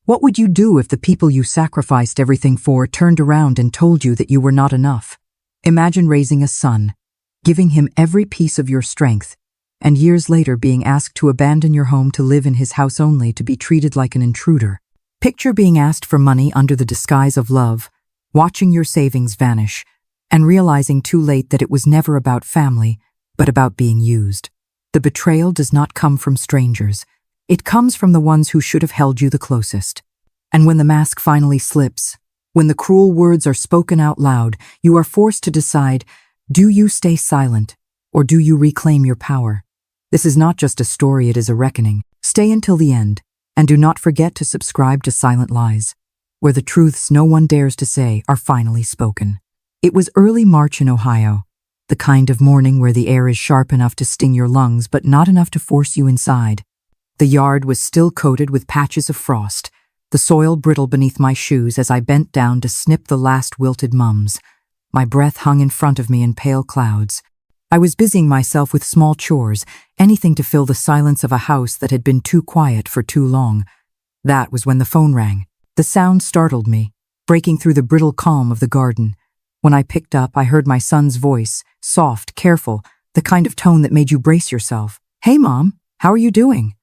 What would you do if the people you sacrificed everything for turned around and told you that you were not enough? Imagine raising a son, giving him every piece of your strength, and years later being asked to abandon your home to live in his house only to be treated like an intruder. Picture being asked for money under the disguise of love, watching your savings vanish, and realizing too late that it was never about family, but about being used. The betrayal does not come from strangers. It comes from the ones who should have held you the closest. And when the mask finally slips, when the cruel words are spoken out loud, you are forced to decide, do you stay silent, or do you reclaim your power? This is not just a story, it is a reckoning. Stay until the end, and do not forget to subscribe to Silent Lies, where the truths no one dares to say are finally spoken. It was early March in Ohio, the kind of morning where the air is sharp enough to sting your lungs but not enough to force you inside. The yard was still coated with patches of frost, the soil brittle beneath my shoes as I bent down to snip the last wilted mums. My breath hung in front of me in pale clouds. I was busying myself with small chores, anything to fill the silence of a house that had been too quiet for too long. That was when the phone rang. The sound startled me, breaking through the brittle calm of the garden. When I picked up, I heard my son's voice, soft, careful, the kind of tone that made you brace yourself. "Hey, Mom, how are you doing?"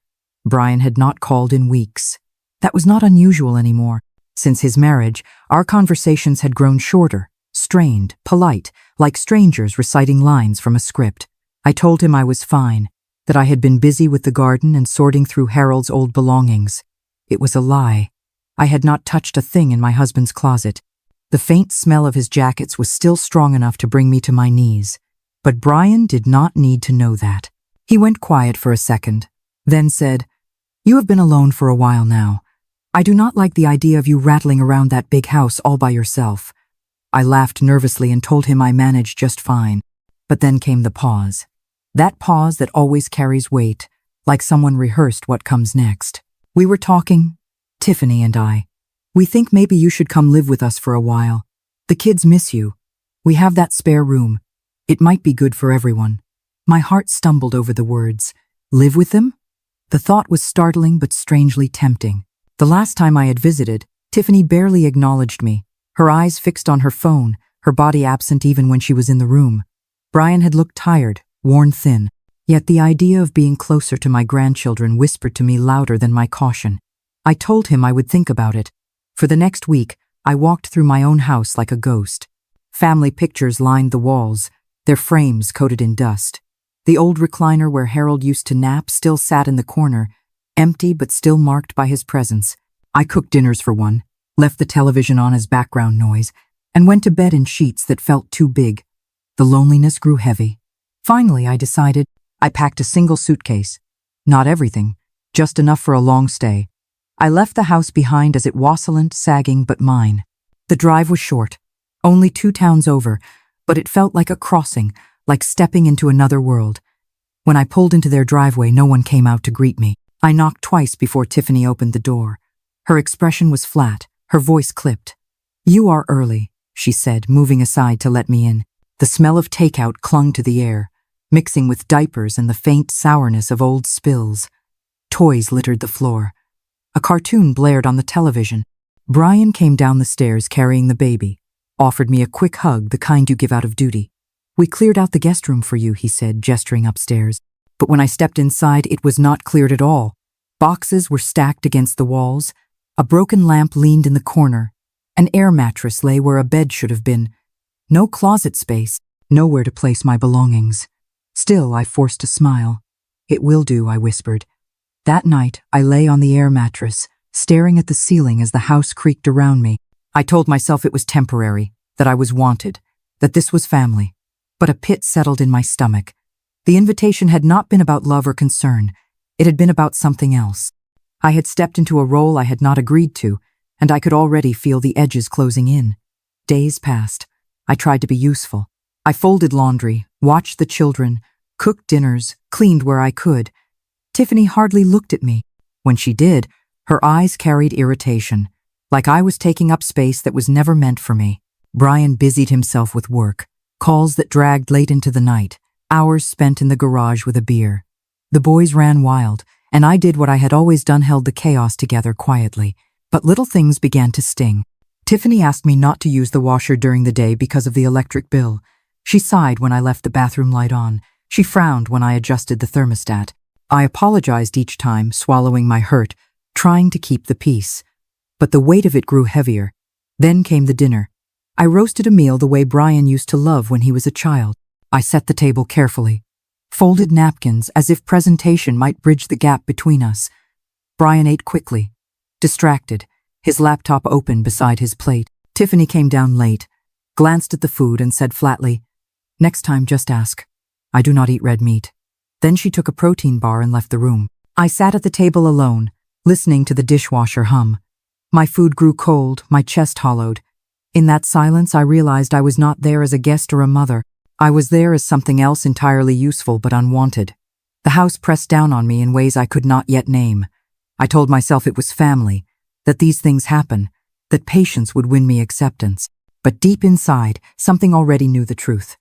Brian had not called in weeks. That was not unusual anymore. Since his marriage, our conversations had grown shorter, strained, polite, like strangers reciting lines from a script. I told him I was fine, that I had been busy with the garden and sorting through Harold's old belongings. It was a lie. I had not touched a thing in my husband's closet. The faint smell of his jackets was still strong enough to bring me to my knees. But Brian did not need to know that. He went quiet for a second, then said, "You have been alone for a while now. I do not like the idea of you rattling around that big house all by yourself." I laughed nervously and told him I managed just fine. But then came the pause. That pause that always carries weight, like someone rehearsed what comes next. We were talking, Tiffany and I. "We think maybe you should come live with us for a while. The kids miss you. We have that spare room. It might be good for everyone." My heart stumbled over the words. Live with them? The thought was startling but strangely tempting. The last time I had visited, Tiffany barely acknowledged me, her eyes fixed on her phone, her body absent even when she was in the room. Brian had looked tired, worn thin, yet the idea of being closer to my grandchildren whispered to me louder than my caution. I told him I would think about it. For the next week, I walked through my own house like a ghost. Family pictures lined the walls, their frames coated in dust. The old recliner where Harold used to nap still sat in the corner, empty but still marked by his presence. I cooked dinners for one, left the television on as background noise, and went to bed in sheets that felt too big. The loneliness grew heavy. Finally, I decided. I packed a single suitcase. Not everything, just enough for a long stay. I left the house behind as it wassailed, sagging, but mine. The drive was short, only 2 towns over, but it felt like a crossing, like stepping into another world. When I pulled into their driveway, no one came out to greet me. I knocked twice before Tiffany opened the door. Her expression was flat, her voice clipped. "You are early," she said, moving aside to let me in. The smell of takeout clung to the air, mixing with diapers and the faint sourness of old spills. Toys littered the floor. A cartoon blared on the television. Brian came down the stairs carrying the baby, offered me a quick hug, the kind you give out of duty. "We cleared out the guest room for you," he said, gesturing upstairs. But when I stepped inside, it was not cleared at all. Boxes were stacked against the walls. A broken lamp leaned in the corner. An air mattress lay where a bed should have been. No closet space, nowhere to place my belongings. Still, I forced a smile. "It will do," I whispered. That night, I lay on the air mattress, staring at the ceiling as the house creaked around me. I told myself it was temporary, that I was wanted, that this was family. But a pit settled in my stomach. The invitation had not been about love or concern. It had been about something else. I had stepped into a role I had not agreed to, and I could already feel the edges closing in. Days passed. I tried to be useful. I folded laundry, watched the children, cooked dinners, cleaned where I could. Tiffany hardly looked at me. When she did, her eyes carried irritation, like I was taking up space that was never meant for me. Brian busied himself with work, calls that dragged late into the night, hours spent in the garage with a beer. The boys ran wild, and I did what I had always done, held the chaos together quietly. But little things began to sting. Tiffany asked me not to use the washer during the day because of the electric bill. She sighed when I left the bathroom light on. She frowned when I adjusted the thermostat. I apologized each time, swallowing my hurt, trying to keep the peace. But the weight of it grew heavier. Then came the dinner. I roasted a meal the way Brian used to love when he was a child. I set the table carefully, folded napkins as if presentation might bridge the gap between us. Brian ate quickly, distracted, his laptop open beside his plate. Tiffany came down late, glanced at the food and said flatly, "Next time, just ask. I do not eat red meat." Then she took a protein bar and left the room. I sat at the table alone, listening to the dishwasher hum. My food grew cold, my chest hollowed. In that silence, I realized I was not there as a guest or a mother. I was there as something else entirely useful but unwanted. The house pressed down on me in ways I could not yet name. I told myself it was family, that these things happen, that patience would win me acceptance. But deep inside, something already knew the truth.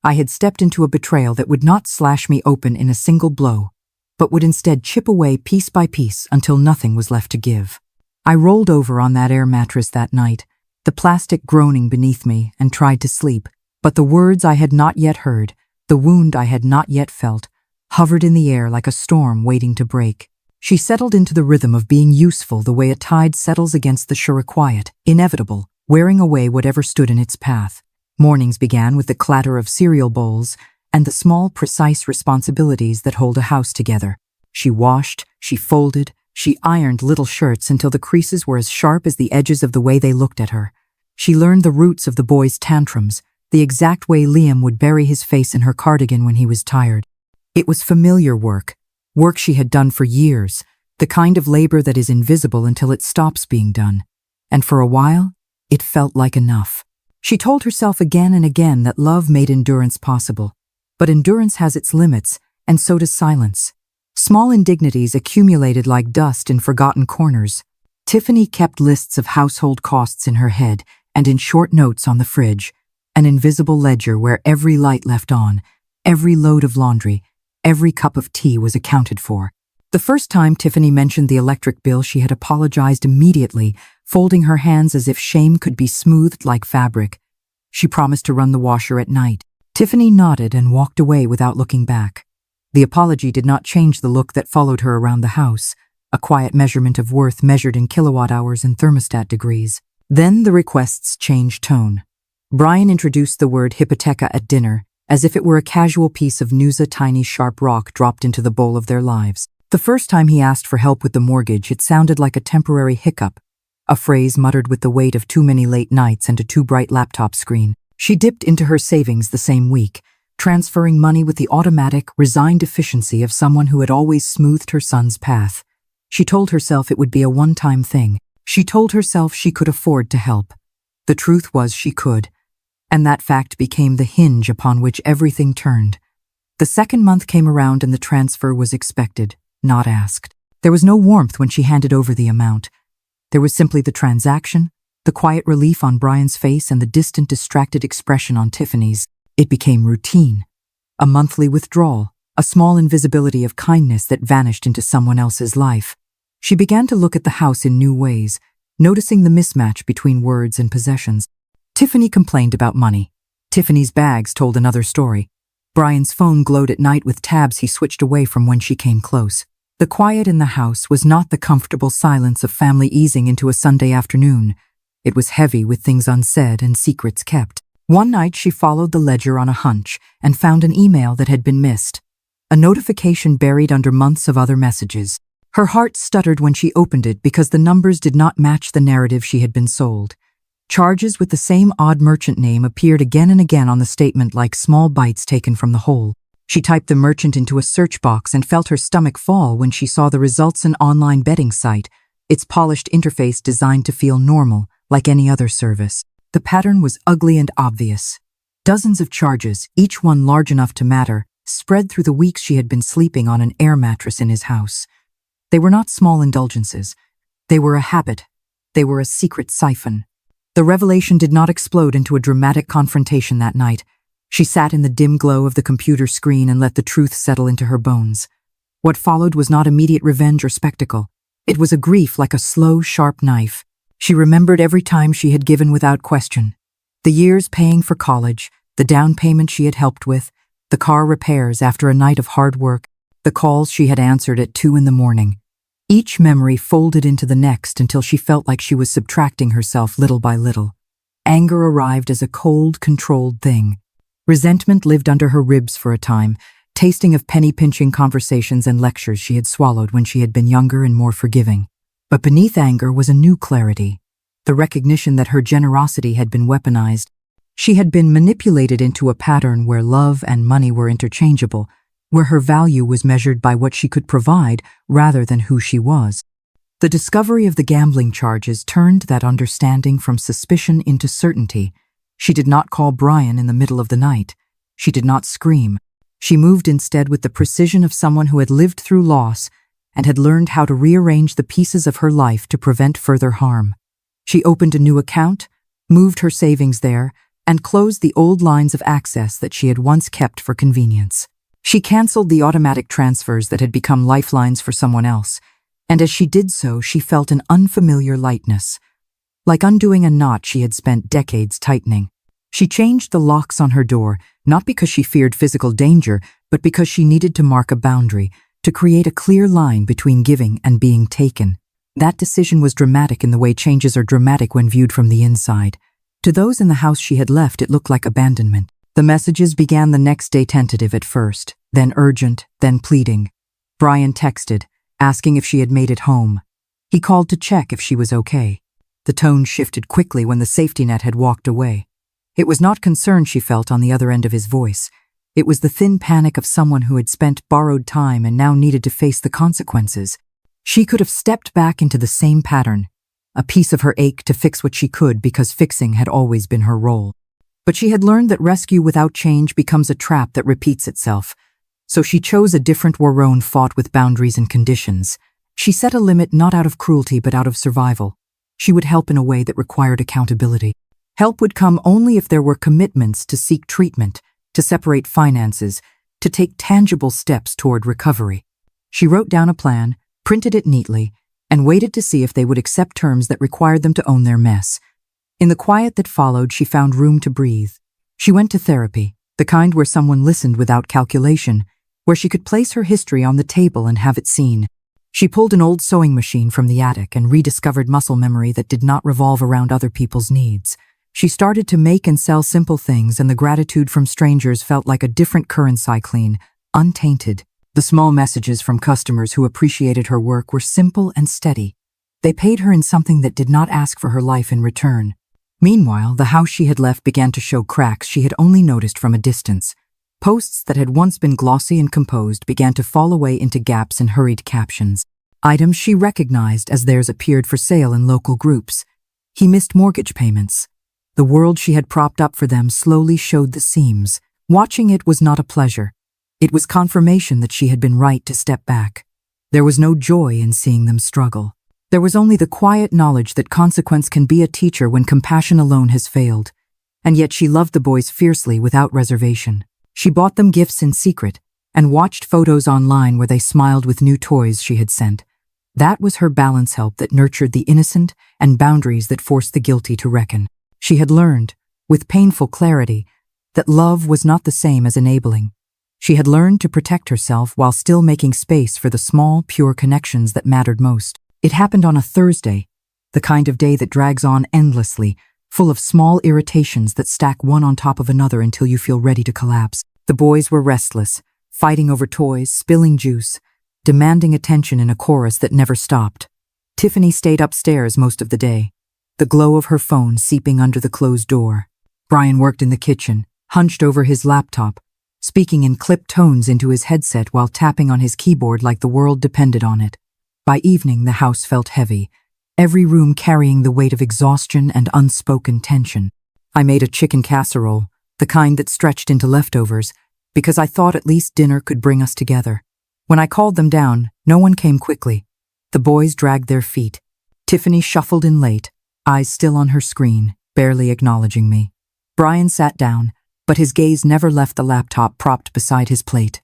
I had stepped into a betrayal that would not slash me open in a single blow, but would instead chip away piece by piece until nothing was left to give. I rolled over on that air mattress that night, the plastic groaning beneath me, and tried to sleep. But the words I had not yet heard, the wound I had not yet felt, hovered in the air like a storm waiting to break. She settled into the rhythm of being useful the way a tide settles against the shore, quiet, inevitable, wearing away whatever stood in its path. Mornings began with the clatter of cereal bowls and the small, precise responsibilities that hold a house together. She washed, she folded, she ironed little shirts until the creases were as sharp as the edges of the way they looked at her. She learned the roots of the boys' tantrums, the exact way Liam would bury his face in her cardigan when he was tired. It was familiar work she had done for years, the kind of labor that is invisible until it stops being done. And for a while, it felt like enough. She told herself again and again that love made endurance possible. But endurance has its limits, and so does silence. Small indignities accumulated like dust in forgotten corners. Tiffany kept lists of household costs in her head and in short notes on the fridge, an invisible ledger where every light left on, every load of laundry, every cup of tea was accounted for. The first time Tiffany mentioned the electric bill, she had apologized immediately, folding her hands as if shame could be smoothed like fabric. She promised to run the washer at night. Tiffany nodded and walked away without looking back. The apology did not change the look that followed her around the house, a quiet measurement of worth measured in kilowatt hours and thermostat degrees. Then the requests changed tone. Brian introduced the word hypotheca at dinner, as if it were a casual piece of news, a tiny sharp rock dropped into the bowl of their lives. The first time he asked for help with the mortgage, it sounded like a temporary hiccup, a phrase muttered with the weight of too many late nights and a too bright laptop screen. She dipped into her savings the same week, transferring money with the automatic, resigned efficiency of someone who had always smoothed her son's path. She told herself it would be a one-time thing. She told herself she could afford to help. The truth was she could, and that fact became the hinge upon which everything turned. The second month came around and the transfer was expected, not asked. There was no warmth when she handed over the amount. There was simply the transaction, the quiet relief on Brian's face and the distant, distracted expression on Tiffany's. It became routine. A monthly withdrawal, a small invisibility of kindness that vanished into someone else's life. She began to look at the house in new ways, noticing the mismatch between words and possessions. Tiffany complained about money. Tiffany's bags told another story. Brian's phone glowed at night with tabs he switched away from when she came close. The quiet in the house was not the comfortable silence of family easing into a Sunday afternoon. It was heavy with things unsaid and secrets kept. One night she followed the ledger on a hunch and found an email that had been missed, a notification buried under months of other messages. Her heart stuttered when she opened it because the numbers did not match the narrative she had been sold. Charges with the same odd merchant name appeared again and again on the statement like small bites taken from the whole. She typed the merchant into a search box and felt her stomach fall when she saw the results: an online betting site, its polished interface designed to feel normal, like any other service. The pattern was ugly and obvious. Dozens of charges, each one large enough to matter, spread through the weeks she had been sleeping on an air mattress in his house. They were not small indulgences. They were a habit. They were a secret siphon. The revelation did not explode into a dramatic confrontation that night. She sat in the dim glow of the computer screen and let the truth settle into her bones. What followed was not immediate revenge or spectacle. It was a grief like a slow, sharp knife. She remembered every time she had given without question. The years paying for college, the down payment she had helped with, the car repairs after a night of hard work, the calls she had answered at 2 in the morning. Each memory folded into the next until she felt like she was subtracting herself little by little. Anger arrived as a cold, controlled thing. Resentment lived under her ribs for a time, tasting of penny-pinching conversations and lectures she had swallowed when she had been younger and more forgiving. But beneath anger was a new clarity, the recognition that her generosity had been weaponized. She had been manipulated into a pattern where love and money were interchangeable, where her value was measured by what she could provide rather than who she was. The discovery of the gambling charges turned that understanding from suspicion into certainty. She did not call Brian in the middle of the night. She did not scream. She moved instead with the precision of someone who had lived through loss and had learned how to rearrange the pieces of her life to prevent further harm. She opened a new account, moved her savings there, and closed the old lines of access that she had once kept for convenience. She canceled the automatic transfers that had become lifelines for someone else, and as she did so, she felt an unfamiliar lightness, like undoing a knot she had spent decades tightening. She changed the locks on her door, not because she feared physical danger, but because she needed to mark a boundary, to create a clear line between giving and being taken. That decision was dramatic in the way changes are dramatic when viewed from the inside. To those in the house she had left, it looked like abandonment. The messages began the next day, tentative at first, then urgent, then pleading. Brian texted, asking if she had made it home. He called to check if she was okay. The tone shifted quickly when the safety net had walked away. It was not concern she felt on the other end of his voice. It was the thin panic of someone who had spent borrowed time and now needed to face the consequences. She could have stepped back into the same pattern. A piece of her ached to fix what she could because fixing had always been her role. But she had learned that rescue without change becomes a trap that repeats itself. So she chose a different Warone fought with boundaries and conditions. She set a limit not out of cruelty but out of survival. She would help in a way that required accountability. Help would come only if there were commitments to seek treatment, to separate finances, to take tangible steps toward recovery. She wrote down a plan, printed it neatly, and waited to see if they would accept terms that required them to own their mess. In the quiet that followed, she found room to breathe. She went to therapy, the kind where someone listened without calculation, where she could place her history on the table and have it seen. She pulled an old sewing machine from the attic and rediscovered muscle memory that did not revolve around other people's needs. She started to make and sell simple things, and the gratitude from strangers felt like a different currency, clean, untainted. The small messages from customers who appreciated her work were simple and steady. They paid her in something that did not ask for her life in return. Meanwhile, the house she had left began to show cracks she had only noticed from a distance. Posts that had once been glossy and composed began to fall away into gaps and hurried captions. Items she recognized as theirs appeared for sale in local groups. He missed mortgage payments. The world she had propped up for them slowly showed the seams. Watching it was not a pleasure. It was confirmation that she had been right to step back. There was no joy in seeing them struggle. There was only the quiet knowledge that consequence can be a teacher when compassion alone has failed. And yet she loved the boys fiercely without reservation. She bought them gifts in secret and watched photos online where they smiled with new toys she had sent. That was her balance help that nurtured the innocent and boundaries that forced the guilty to reckon. She had learned, with painful clarity, that love was not the same as enabling. She had learned to protect herself while still making space for the small, pure connections that mattered most. It happened on a Thursday, the kind of day that drags on endlessly, full of small irritations that stack one on top of another until you feel ready to collapse. The boys were restless, fighting over toys, spilling juice, demanding attention in a chorus that never stopped. Tiffany stayed upstairs most of the day, the glow of her phone seeping under the closed door. Brian worked in the kitchen, hunched over his laptop, speaking in clipped tones into his headset while tapping on his keyboard like the world depended on it. By evening, the house felt heavy, every room carrying the weight of exhaustion and unspoken tension. I made a chicken casserole, the kind that stretched into leftovers, because I thought at least dinner could bring us together. When I called them down, no one came quickly. The boys dragged their feet. Tiffany shuffled in late, eyes still on her screen, barely acknowledging me. Brian sat down, but his gaze never left the laptop propped beside his plate.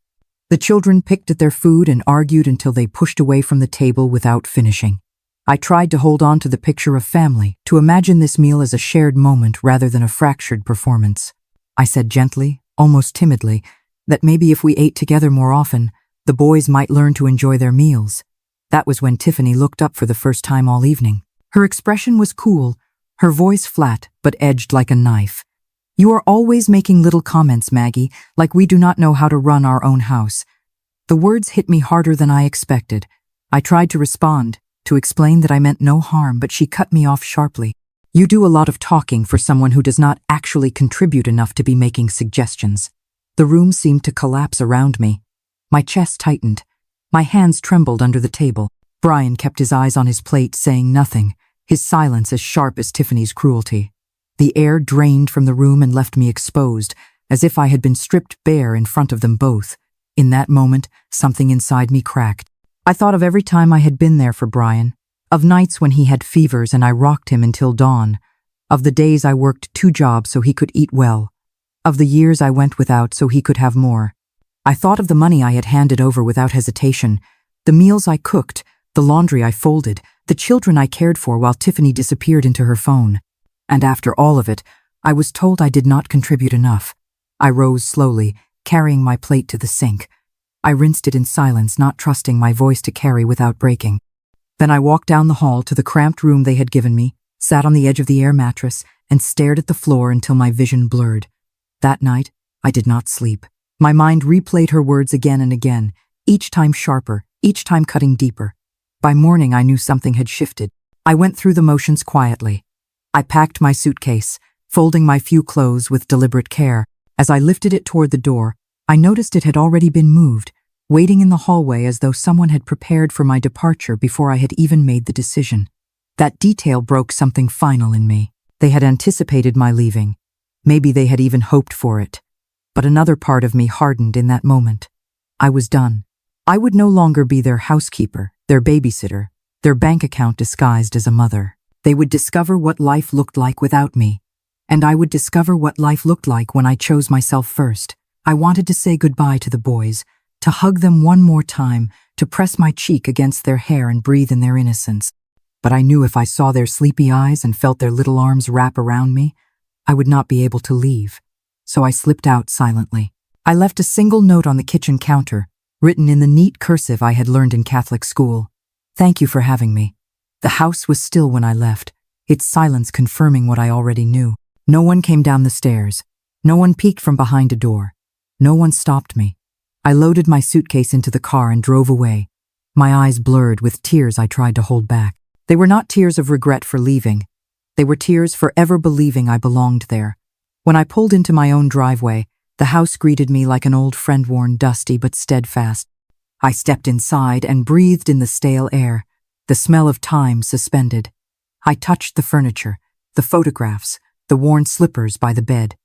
The children picked at their food and argued until they pushed away from the table without finishing. I tried to hold on to the picture of family, to imagine this meal as a shared moment rather than a fractured performance. I said gently, almost timidly, that maybe if we ate together more often, the boys might learn to enjoy their meals. That was when Tiffany looked up for the first time all evening. Her expression was cool, her voice flat but edged like a knife. "You are always making little comments, Maggie, like we do not know how to run our own house." The words hit me harder than I expected. I tried to respond, to explain that I meant no harm, but she cut me off sharply. "You do a lot of talking for someone who does not actually contribute enough to be making suggestions." The room seemed to collapse around me. My chest tightened. My hands trembled under the table. Brian kept his eyes on his plate, saying nothing, his silence as sharp as Tiffany's cruelty. The air drained from the room and left me exposed, as if I had been stripped bare in front of them both. In that moment, something inside me cracked. I thought of every time I had been there for Brian, of nights when he had fevers and I rocked him until dawn, of the days I worked 2 jobs so he could eat well, of the years I went without so he could have more. I thought of the money I had handed over without hesitation, the meals I cooked, the laundry I folded, the children I cared for while Tiffany disappeared into her phone. And after all of it, I was told I did not contribute enough. I rose slowly, carrying my plate to the sink. I rinsed it in silence, not trusting my voice to carry without breaking. Then I walked down the hall to the cramped room they had given me, sat on the edge of the air mattress, and stared at the floor until my vision blurred. That night, I did not sleep. My mind replayed her words again and again, each time sharper, each time cutting deeper. By morning, I knew something had shifted. I went through the motions quietly. I packed my suitcase, folding my few clothes with deliberate care. As I lifted it toward the door, I noticed it had already been moved, waiting in the hallway as though someone had prepared for my departure before I had even made the decision. That detail broke something final in me. They had anticipated my leaving. Maybe they had even hoped for it. But another part of me hardened in that moment. I was done. I would no longer be their housekeeper, their babysitter, their bank account disguised as a mother. They would discover what life looked like without me. And I would discover what life looked like when I chose myself first. I wanted to say goodbye to the boys, to hug them one more time, to press my cheek against their hair and breathe in their innocence. But I knew if I saw their sleepy eyes and felt their little arms wrap around me, I would not be able to leave. So I slipped out silently. I left a single note on the kitchen counter, written in the neat cursive I had learned in Catholic school. "Thank you for having me." The house was still when I left, its silence confirming what I already knew. No one came down the stairs. No one peeked from behind a door. No one stopped me. I loaded my suitcase into the car and drove away. My eyes blurred with tears I tried to hold back. They were not tears of regret for leaving. They were tears for ever believing I belonged there. When I pulled into my own driveway, the house greeted me like an old friend, worn dusty but steadfast. I stepped inside and breathed in the stale air, the smell of time suspended. I touched the furniture, the photographs, the worn slippers by the bed.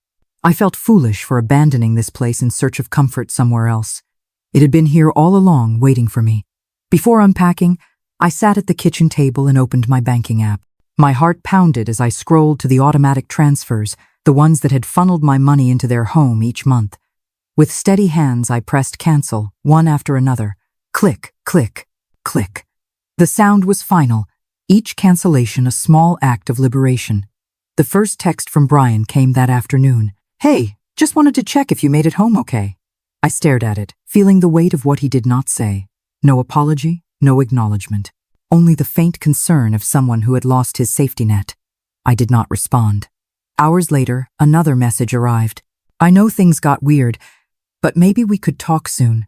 I felt foolish for abandoning this place in search of comfort somewhere else. It had been here all along, waiting for me. Before unpacking, I sat at the kitchen table and opened my banking app. My heart pounded as I scrolled to the automatic transfers, the ones that had funneled my money into their home each month. With steady hands, I pressed cancel, one after another. Click, click, click. The sound was final, each cancellation a small act of liberation. The first text from Brian came that afternoon. "Hey, just wanted to check if you made it home okay." I stared at it, feeling the weight of what he did not say. No apology, no acknowledgement. Only the faint concern of someone who had lost his safety net. I did not respond. Hours later, another message arrived. "I know things got weird, but maybe we could talk soon."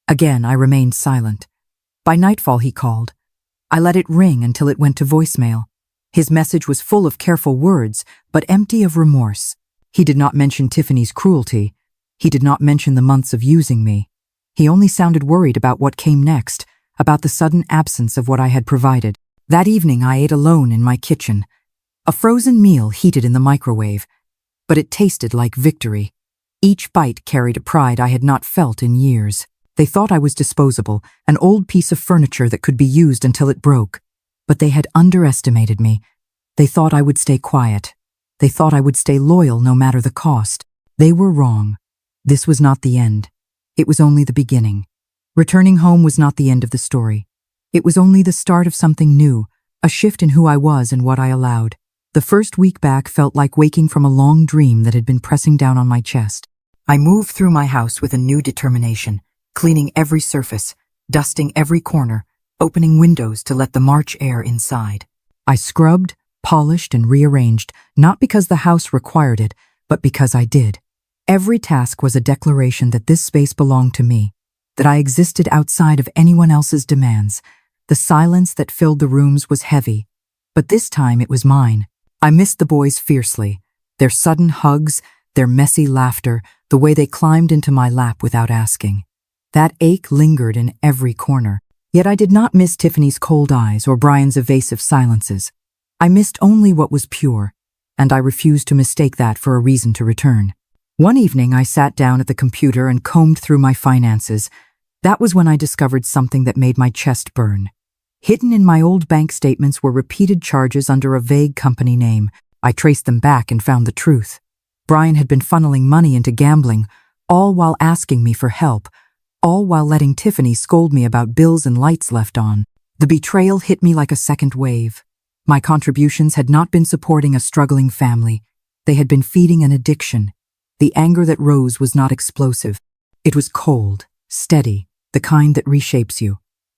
Again, I remained silent. By nightfall, he called. I let it ring until it went to voicemail. His message was full of careful words, but empty of remorse. He did not mention Tiffany's cruelty. He did not mention the months of using me. He only sounded worried about what came next, about the sudden absence of what I had provided. That evening, I ate alone in my kitchen. A frozen meal heated in the microwave, but it tasted like victory. Each bite carried a pride I had not felt in years. They thought I was disposable, an old piece of furniture that could be used until it broke. But they had underestimated me. They thought I would stay quiet. They thought I would stay loyal no matter the cost. They were wrong. This was not the end. It was only the beginning. Returning home was not the end of the story. It was only the start of something new, a shift in who I was and what I allowed. The first week back felt like waking from a long dream that had been pressing down on my chest. I moved through my house with a new determination, cleaning every surface, dusting every corner, opening windows to let the March air inside. I scrubbed, polished, and rearranged, not because the house required it, but because I did. Every task was a declaration that this space belonged to me, that I existed outside of anyone else's demands. The silence that filled the rooms was heavy, but this time it was mine. I missed the boys fiercely, their sudden hugs, their messy laughter, the way they climbed into my lap without asking. That ache lingered in every corner, yet I did not miss Tiffany's cold eyes or Brian's evasive silences. I missed only what was pure, and I refused to mistake that for a reason to return. One evening I sat down at the computer and combed through my finances. That was when I discovered something that made my chest burn. Hidden in my old bank statements were repeated charges under a vague company name. I traced them back and found the truth. Brian had been funneling money into gambling, all while asking me for help, all while letting Tiffany scold me about bills and lights left on. The betrayal hit me like a second wave. My contributions had not been supporting a struggling family. They had been feeding an addiction. The anger that rose was not explosive. It was cold, steady, the kind that reshapes you.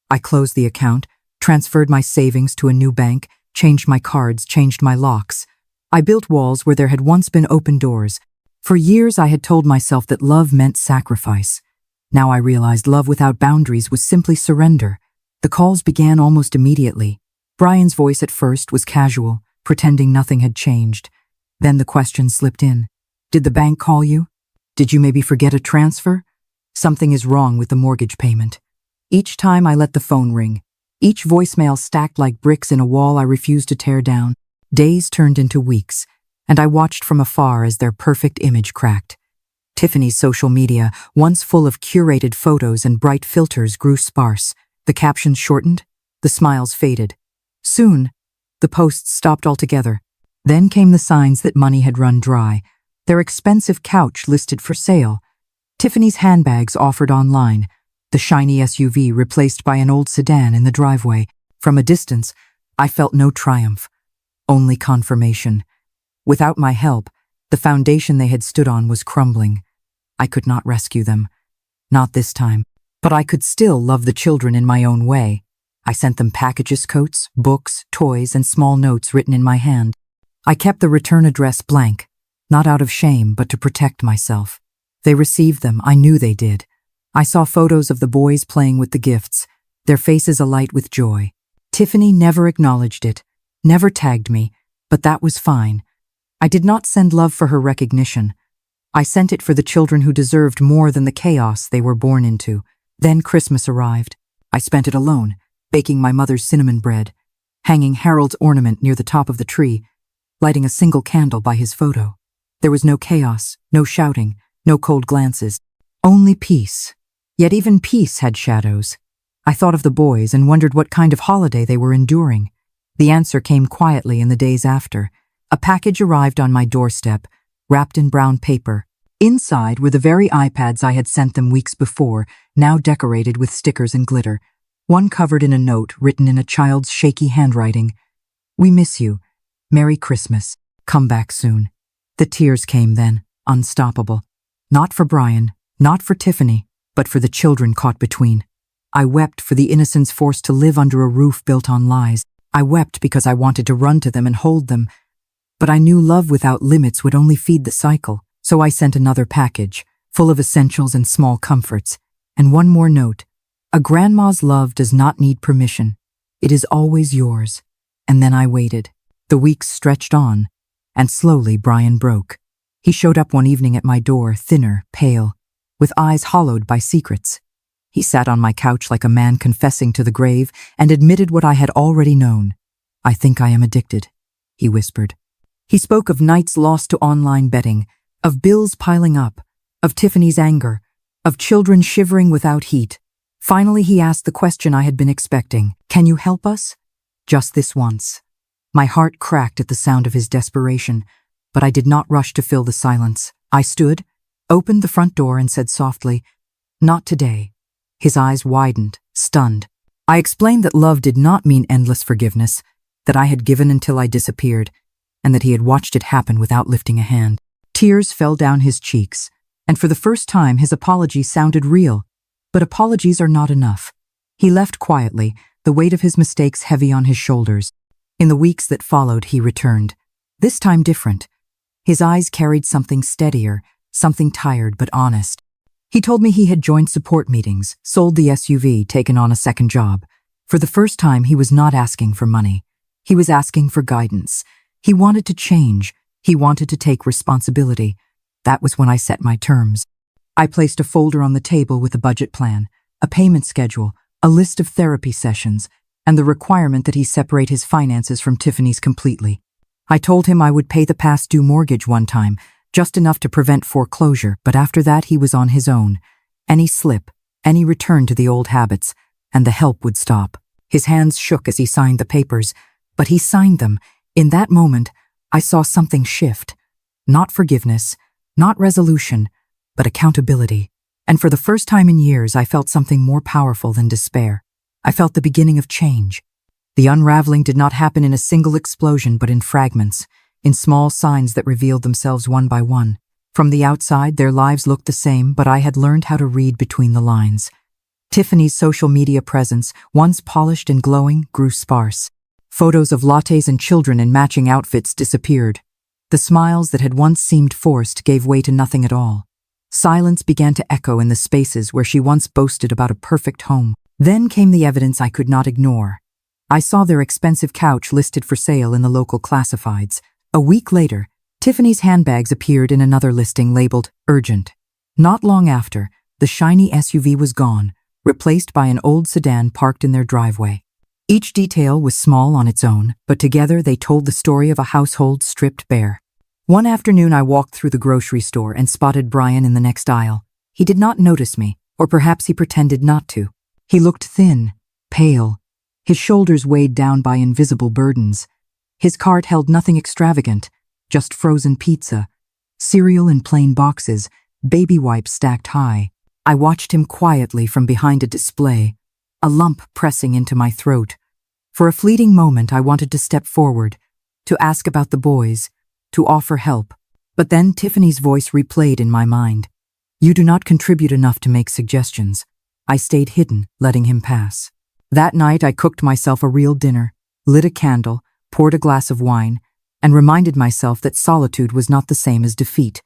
I closed the account, transferred my savings to a new bank, changed my cards, changed my locks. I built walls where there had once been open doors. For years I had told myself that love meant sacrifice. Now I realized love without boundaries was simply surrender. The calls began almost immediately. Brian's voice at first was casual, pretending nothing had changed. Then the question slipped in. Did the bank call you? Did you maybe forget a transfer? Something is wrong with the mortgage payment. Each time I let the phone ring, each voicemail stacked like bricks in a wall I refused to tear down. Days turned into weeks, and I watched from afar as their perfect image cracked. Tiffany's social media, once full of curated photos and bright filters, grew sparse. The captions shortened, the smiles faded. Soon, the posts stopped altogether. Then came the signs that money had run dry. Their expensive couch listed for sale. Tiffany's handbags offered online. The shiny SUV replaced by an old sedan in the driveway. From a distance, I felt no triumph, only confirmation. Without my help, the foundation they had stood on was crumbling. I could not rescue them. Not this time. But I could still love the children in my own way. I sent them packages, coats, books, toys, and small notes written in my hand. I kept the return address blank, not out of shame, but to protect myself. They received them, I knew they did. I saw photos of the boys playing with the gifts, their faces alight with joy. Tiffany never acknowledged it, never tagged me, but that was fine. I did not send love for her recognition. I sent it for the children who deserved more than the chaos they were born into. Then Christmas arrived. I spent it alone, baking my mother's cinnamon bread, hanging Harold's ornament near the top of the tree, lighting a single candle by his photo. There was no chaos, no shouting, no cold glances, only peace. Yet even peace had shadows. I thought of the boys and wondered what kind of holiday they were enduring. The answer came quietly in the days after. A package arrived on my doorstep, wrapped in brown paper. Inside were the very iPads I had sent them weeks before, now decorated with stickers and glitter. One covered in a note written in a child's shaky handwriting. "We miss you. Merry Christmas. Come back soon." The tears came then, unstoppable. Not for Brian, not for Tiffany, but for the children caught between. I wept for the innocents forced to live under a roof built on lies. I wept because I wanted to run to them and hold them. But I knew love without limits would only feed the cycle. So I sent another package, full of essentials and small comforts. And one more note. A grandma's love does not need permission. It is always yours. And then I waited. The weeks stretched on, and slowly Brian broke. He showed up one evening at my door, thinner, pale, with eyes hollowed by secrets. He sat on my couch like a man confessing to the grave and admitted what I had already known. "I think I am addicted," he whispered. He spoke of nights lost to online betting, of bills piling up, of Tiffany's anger, of children shivering without heat. Finally, he asked the question I had been expecting. "Can you help us?" Just this once. My heart cracked at the sound of his desperation, but I did not rush to fill the silence. I stood, opened the front door and said softly, "Not today." His eyes widened, stunned. I explained that love did not mean endless forgiveness, that I had given until I disappeared, and that he had watched it happen without lifting a hand. Tears fell down his cheeks, and for the first time his apology sounded real. But apologies are not enough. He left quietly, the weight of his mistakes heavy on his shoulders. In the weeks that followed, he returned. This time different. His eyes carried something steadier, something tired but honest. He told me he had joined support meetings, sold the SUV, taken on a second job. For the first time, he was not asking for money. He was asking for guidance. He wanted to change. He wanted to take responsibility. That was when I set my terms. I placed a folder on the table with a budget plan, a payment schedule, a list of therapy sessions, and the requirement that he separate his finances from Tiffany's completely. I told him I would pay the past due mortgage one time, just enough to prevent foreclosure, but after that he was on his own. Any slip, any return to the old habits, and the help would stop. His hands shook as he signed the papers, but he signed them. In that moment, I saw something shift. Not forgiveness, not resolution, but accountability. And for the first time in years, I felt something more powerful than despair. I felt the beginning of change. The unraveling did not happen in a single explosion, but in fragments, in small signs that revealed themselves one by one. From the outside, their lives looked the same, but I had learned how to read between the lines. Tiffany's social media presence, once polished and glowing, grew sparse. Photos of lattes and children in matching outfits disappeared. The smiles that had once seemed forced gave way to nothing at all. Silence began to echo in the spaces where she once boasted about a perfect home. Then came the evidence I could not ignore. I saw their expensive couch listed for sale in the local classifieds. A week later, Tiffany's handbags appeared in another listing labeled urgent. Not long after, the shiny SUV was gone, replaced by an old sedan parked in their driveway. Each detail was small on its own, but together they told the story of a household stripped bare. One afternoon I walked through the grocery store and spotted Brian in the next aisle. He did not notice me, or perhaps he pretended not to. He looked thin, pale, his shoulders weighed down by invisible burdens. His cart held nothing extravagant, just frozen pizza, cereal in plain boxes, baby wipes stacked high. I watched him quietly from behind a display, a lump pressing into my throat. For a fleeting moment I wanted to step forward, to ask about the boys, to offer help. But then Tiffany's voice replayed in my mind. You do not contribute enough to make suggestions. I stayed hidden, letting him pass. That night I cooked myself a real dinner, lit a candle, poured a glass of wine, and reminded myself that solitude was not the same as defeat.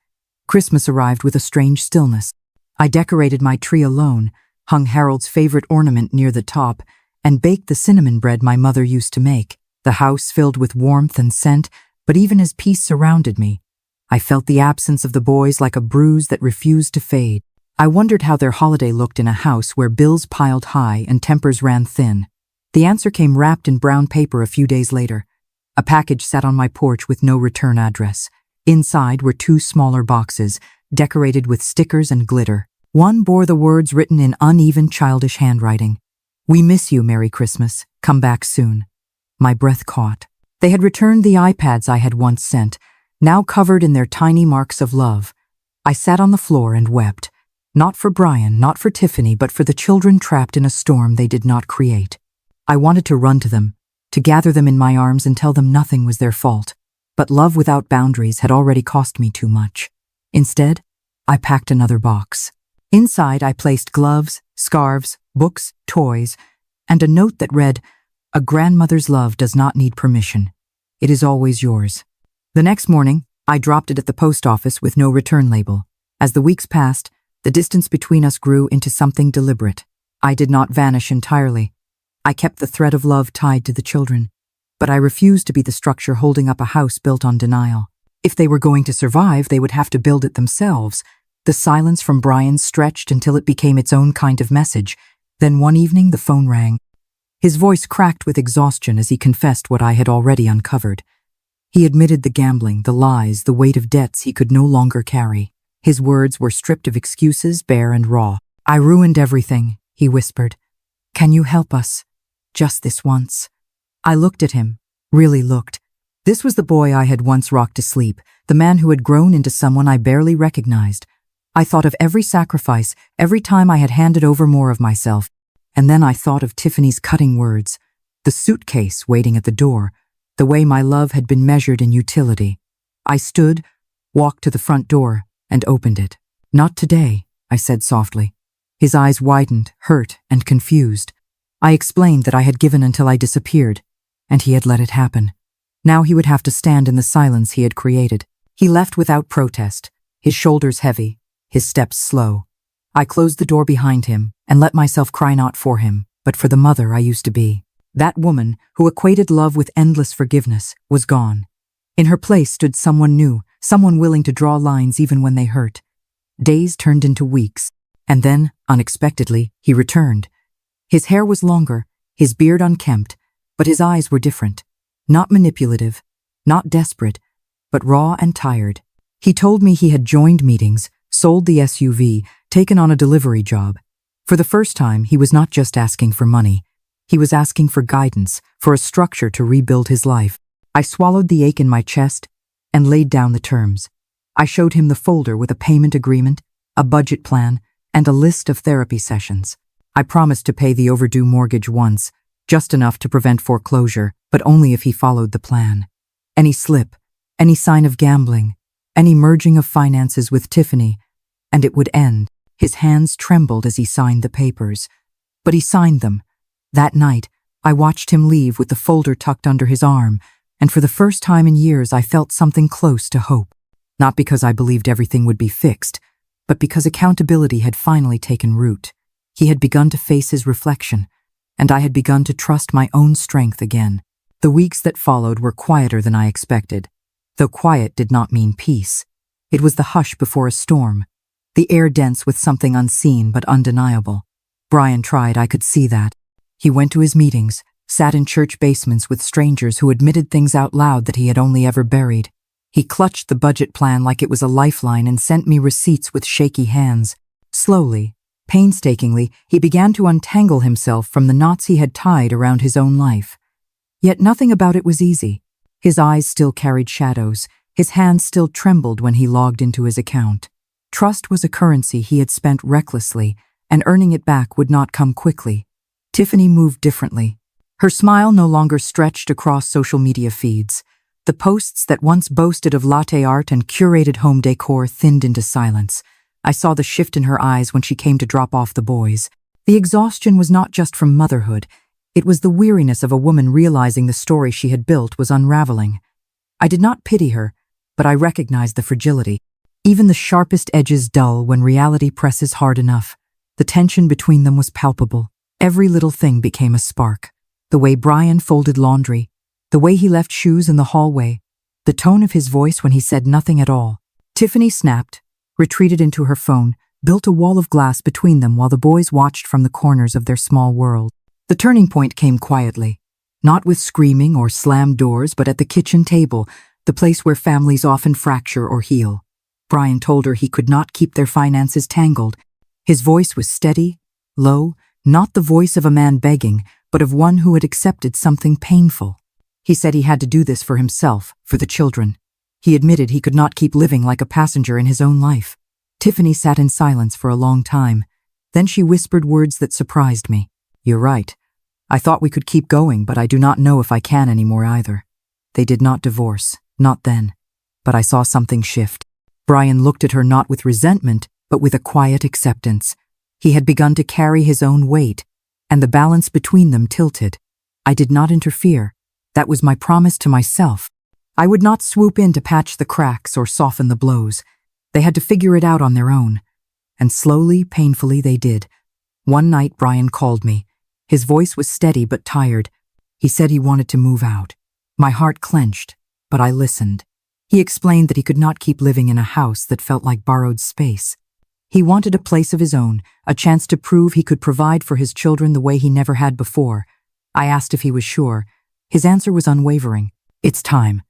Christmas arrived with a strange stillness. I decorated my tree alone, hung Harold's favorite ornament near the top, and baked the cinnamon bread my mother used to make. The house filled with warmth and scent, but even as peace surrounded me, I felt the absence of the boys like a bruise that refused to fade. I wondered how their holiday looked in a house where bills piled high and tempers ran thin. The answer came wrapped in brown paper a few days later. A package sat on my porch with no return address. Inside were 2 smaller boxes, decorated with stickers and glitter. One bore the words written in uneven, childish handwriting. We miss you, Merry Christmas. Come back soon. My breath caught. They had returned the iPads I had once sent, now covered in their tiny marks of love. I sat on the floor and wept. Not for Brian, not for Tiffany, but for the children trapped in a storm they did not create. I wanted to run to them, to gather them in my arms and tell them nothing was their fault. But love without boundaries had already cost me too much. Instead, I packed another box. Inside, I placed gloves, scarves, books, toys, and a note that read, A grandmother's love does not need permission. It is always yours. The next morning, I dropped it at the post office with no return label. As the weeks passed, the distance between us grew into something deliberate. I did not vanish entirely. I kept the thread of love tied to the children, but I refused to be the structure holding up a house built on denial. If they were going to survive, they would have to build it themselves. The silence from Brian stretched until it became its own kind of message. Then one evening the phone rang. His voice cracked with exhaustion as he confessed what I had already uncovered. He admitted the gambling, the lies, the weight of debts he could no longer carry. His words were stripped of excuses, bare and raw. I ruined everything, he whispered. Can you help us? Just this once. I looked at him, really looked. This was the boy I had once rocked to sleep, the man who had grown into someone I barely recognized. I thought of every sacrifice, every time I had handed over more of myself. And then I thought of Tiffany's cutting words, the suitcase waiting at the door, the way my love had been measured in utility. I stood, walked to the front door, and opened it. "Not today," I said softly. His eyes widened, hurt and confused. I explained that I had given until I disappeared, and he had let it happen. Now he would have to stand in the silence he had created. He left without protest, his shoulders heavy, his steps slow. I closed the door behind him and let myself cry not for him, but for the mother I used to be. That woman, who equated love with endless forgiveness, was gone. In her place stood someone new, someone willing to draw lines even when they hurt. Days turned into weeks, and then, unexpectedly, he returned. His hair was longer, his beard unkempt, but his eyes were different. Not manipulative, not desperate, but raw and tired. He told me he had joined meetings, sold the SUV, taken on a delivery job. For the first time, he was not just asking for money. He was asking for guidance, for a structure to rebuild his life. I swallowed the ache in my chest and laid down the terms. I showed him the folder with a payment agreement, a budget plan, and a list of therapy sessions. I promised to pay the overdue mortgage once, just enough to prevent foreclosure, but only if he followed the plan. Any slip, any sign of gambling, any merging of finances with Tiffany, and it would end. His hands trembled as he signed the papers. But he signed them. That night, I watched him leave with the folder tucked under his arm, and for the first time in years I felt something close to hope. Not because I believed everything would be fixed, but because accountability had finally taken root. He had begun to face his reflection, and I had begun to trust my own strength again. The weeks that followed were quieter than I expected, though quiet did not mean peace. It was the hush before a storm, the air dense with something unseen but undeniable. Brian tried, I could see that. He went to his meetings, sat in church basements with strangers who admitted things out loud that he had only ever buried. He clutched the budget plan like it was a lifeline and sent me receipts with shaky hands. Slowly, painstakingly, he began to untangle himself from the knots he had tied around his own life. Yet nothing about it was easy. His eyes still carried shadows. His hands still trembled when he logged into his account. Trust was a currency he had spent recklessly, and earning it back would not come quickly. Tiffany moved differently. Her smile no longer stretched across social media feeds. The posts that once boasted of latte art and curated home decor thinned into silence. I saw the shift in her eyes when she came to drop off the boys. The exhaustion was not just from motherhood. It was the weariness of a woman realizing the story she had built was unraveling. I did not pity her, but I recognized the fragility. Even the sharpest edges dull when reality presses hard enough. The tension between them was palpable. Every little thing became a spark. The way Brian folded laundry, the way he left shoes in the hallway, the tone of his voice when he said nothing at all. Tiffany snapped, retreated into her phone, built a wall of glass between them while the boys watched from the corners of their small world. The turning point came quietly, not with screaming or slammed doors, but at the kitchen table, the place where families often fracture or heal. Brian told her he could not keep their finances tangled. His voice was steady, low, not the voice of a man begging, but of one who had accepted something painful. He said he had to do this for himself, for the children. He admitted he could not keep living like a passenger in his own life. Tiffany sat in silence for a long time. Then she whispered words that surprised me. "You're right. I thought we could keep going, but I do not know if I can anymore either." They did not divorce, not then. But I saw something shift. Brian looked at her not with resentment, but with a quiet acceptance. He had begun to carry his own weight, and the balance between them tilted. I did not interfere. That was my promise to myself. I would not swoop in to patch the cracks or soften the blows. They had to figure it out on their own. And slowly, painfully, they did. One night, Brian called me. His voice was steady but tired. He said he wanted to move out. My heart clenched, but I listened. He explained that he could not keep living in a house that felt like borrowed space. He wanted a place of his own, a chance to prove he could provide for his children the way he never had before. I asked if he was sure. His answer was unwavering. "It's time.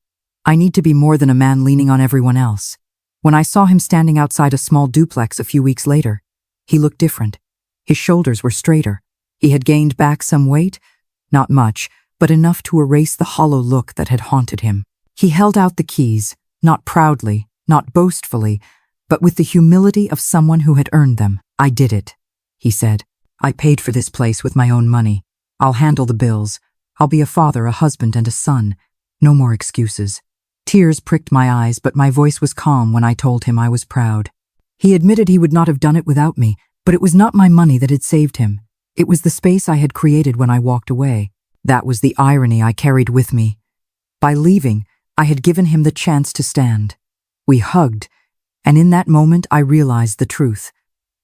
I need to be more than a man leaning on everyone else." When I saw him standing outside a small duplex a few weeks later, he looked different. His shoulders were straighter. He had gained back some weight, not much, but enough to erase the hollow look that had haunted him. He held out the keys, not proudly, not boastfully, but with the humility of someone who had earned them. "I did it," he said. "I paid for this place with my own money. I'll handle the bills. I'll be a father, a husband, and a son. No more excuses." Tears pricked my eyes, but my voice was calm when I told him I was proud. He admitted he would not have done it without me, but it was not my money that had saved him. It was the space I had created when I walked away. That was the irony I carried with me. By leaving, I had given him the chance to stand. We hugged, and in that moment I realized the truth.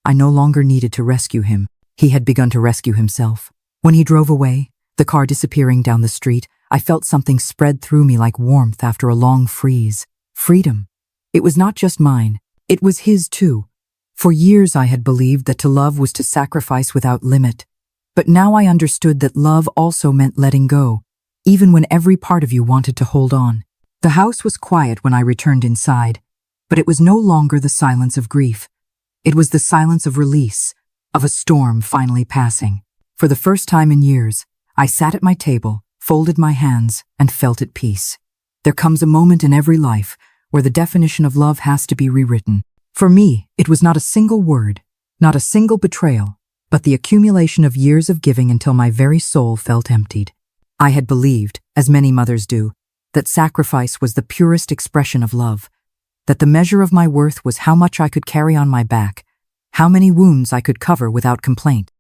I no longer needed to rescue him. He had begun to rescue himself. When he drove away, the car disappearing down the street, I felt something spread through me like warmth after a long freeze. Freedom. It was not just mine. It was his too. For years I had believed that to love was to sacrifice without limit. But now I understood that love also meant letting go, even when every part of you wanted to hold on. The house was quiet when I returned inside, but it was no longer the silence of grief. It was the silence of release, of a storm finally passing. For the first time in years, I sat at my table, folded my hands, and felt at peace. There comes a moment in every life where the definition of love has to be rewritten. For me, it was not a single word, not a single betrayal, but the accumulation of years of giving until my very soul felt emptied. I had believed, as many mothers do, that sacrifice was the purest expression of love, that the measure of my worth was how much I could carry on my back, how many wounds I could cover without complaint.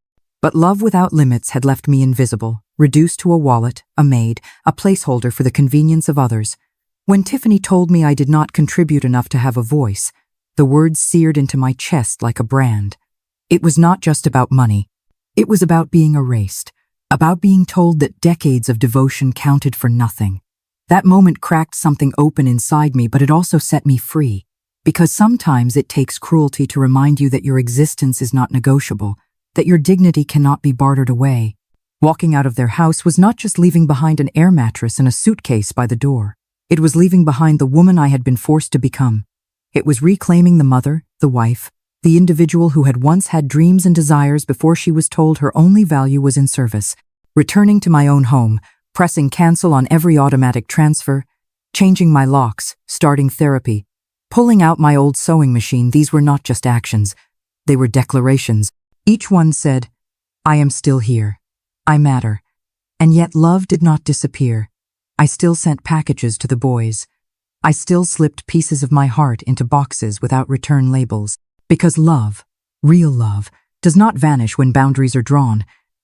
But love without limits had left me invisible, reduced to a wallet, a maid, a placeholder for the convenience of others. When Tiffany told me I did not contribute enough to have a voice, the words seared into my chest like a brand. It was not just about money. It was about being erased, about being told that decades of devotion counted for nothing. That moment cracked something open inside me, but it also set me free. Because sometimes it takes cruelty to remind you that your existence is not negotiable, that your dignity cannot be bartered away. Walking out of their house was not just leaving behind an air mattress and a suitcase by the door. It was leaving behind the woman I had been forced to become. It was reclaiming the mother, the wife, the individual who had once had dreams and desires before she was told her only value was in service. Returning to my own home, pressing cancel on every automatic transfer, changing my locks, starting therapy, pulling out my old sewing machine, these were not just actions. They were declarations. Each one said, "I am still here. I matter." And yet love did not disappear. I still sent packages to the boys. I still slipped pieces of my heart into boxes without return labels. Because love, real love, does not vanish when boundaries are drawn.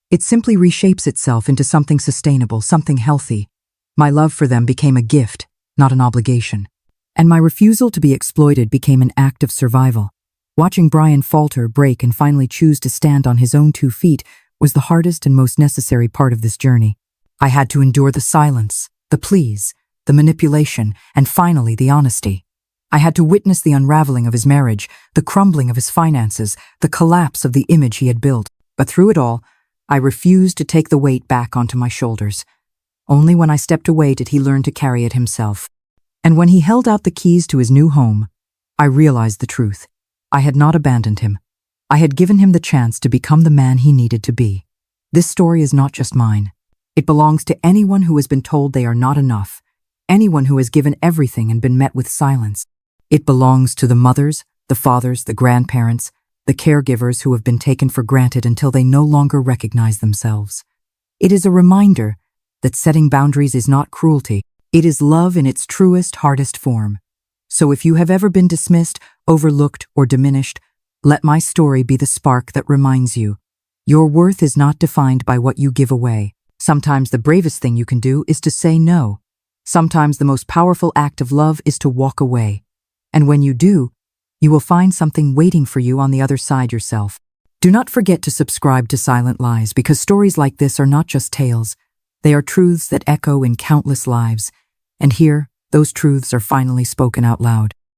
It simply reshapes itself into something sustainable, something healthy. My love for them became a gift, not an obligation. And my refusal to be exploited became an act of survival. Watching Brian falter, break, and finally choose to stand on his own 2 feet was the hardest and most necessary part of this journey. I had to endure the silence, the pleas, the manipulation, and finally the honesty. I had to witness the unraveling of his marriage, the crumbling of his finances, the collapse of the image he had built. But through it all, I refused to take the weight back onto my shoulders. Only when I stepped away did he learn to carry it himself. And when he held out the keys to his new home, I realized the truth. I had not abandoned him. I had given him the chance to become the man he needed to be. This story is not just mine. It belongs to anyone who has been told they are not enough, anyone who has given everything and been met with silence. It belongs to the mothers, the fathers, the grandparents, the caregivers who have been taken for granted until they no longer recognize themselves. It is a reminder that setting boundaries is not cruelty. It is love in its truest, hardest form. So if you have ever been dismissed, overlooked, or diminished, let my story be the spark that reminds you. Your worth is not defined by what you give away. Sometimes the bravest thing you can do is to say no. Sometimes the most powerful act of love is to walk away. And when you do, you will find something waiting for you on the other side yourself. Do not forget to subscribe to Silent Lies, because stories like this are not just tales. They are truths that echo in countless lives. And here, those truths are finally spoken out loud.